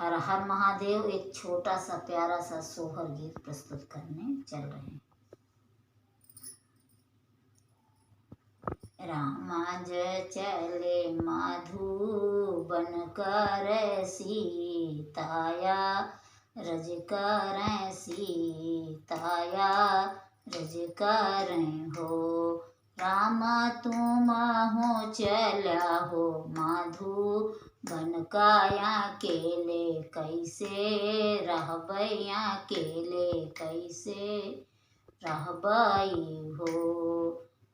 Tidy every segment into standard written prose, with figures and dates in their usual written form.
हर हर महादेव एक छोटा सा प्यारा सा सोहर गीत प्रस्तुत करने चल रहे हैं। रामाज चले मधुबन कर सीताया रज कर सीताया रज कर हो। राम तुम हो चल्या हो मधुबन काया केले कैसे रहबैया केले कैसे रहबई हो।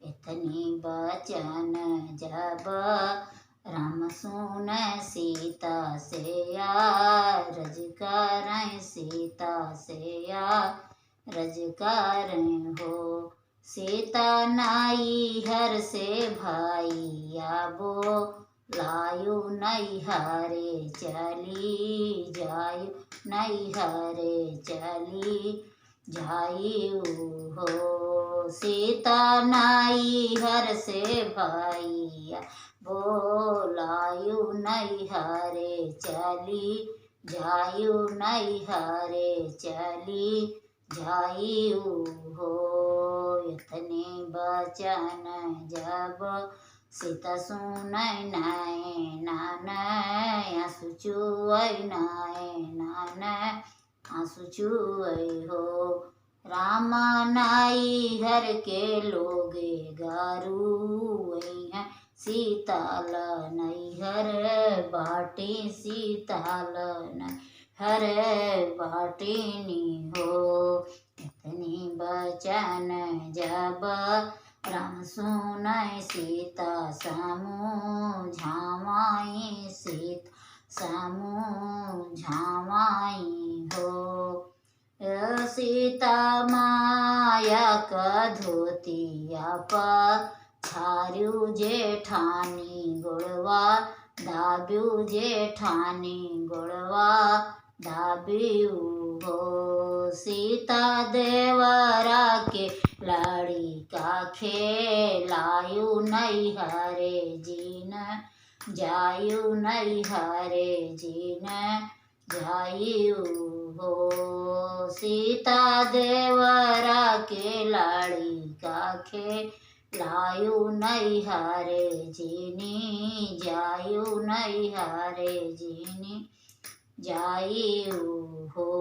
इतनी बचन जब राम सुन सीता से रज कर सीता से रज कर हो। सीता नाई हर से भाई आबो लायु नहीं हरे चली जायु नहीं हरे चली जायु हो। सीता नाई हर से भाइया बोलायु नहीं हरे चली जायु नहीं हरे चली जायु हो। इतने बचन जब सीता सुन नान आंसू चुअ नान आंसू चुअ हो। राम नाई हर के लोगे गारू हैं सीताल नैहर बाटे सीताल नैहर बाटेनी हो। इतनी बचन जब राम सुन सीता समूझावाई सीता समूझावाई हो। सीता माया का धोतिया पछार्यू जेठानी गुड़वा दाब्यू जेठानी गुड़वा दाब्यू हो। सीता देवरा के लाड़ी का खेलायु नहीं हरे जीन जायु नहीं हरे जीन जायु हो। सीता देवरा के लाड़ी का खेलायु नहीं हरे जीनी जायु नहीं हरे जीनी जायु हो।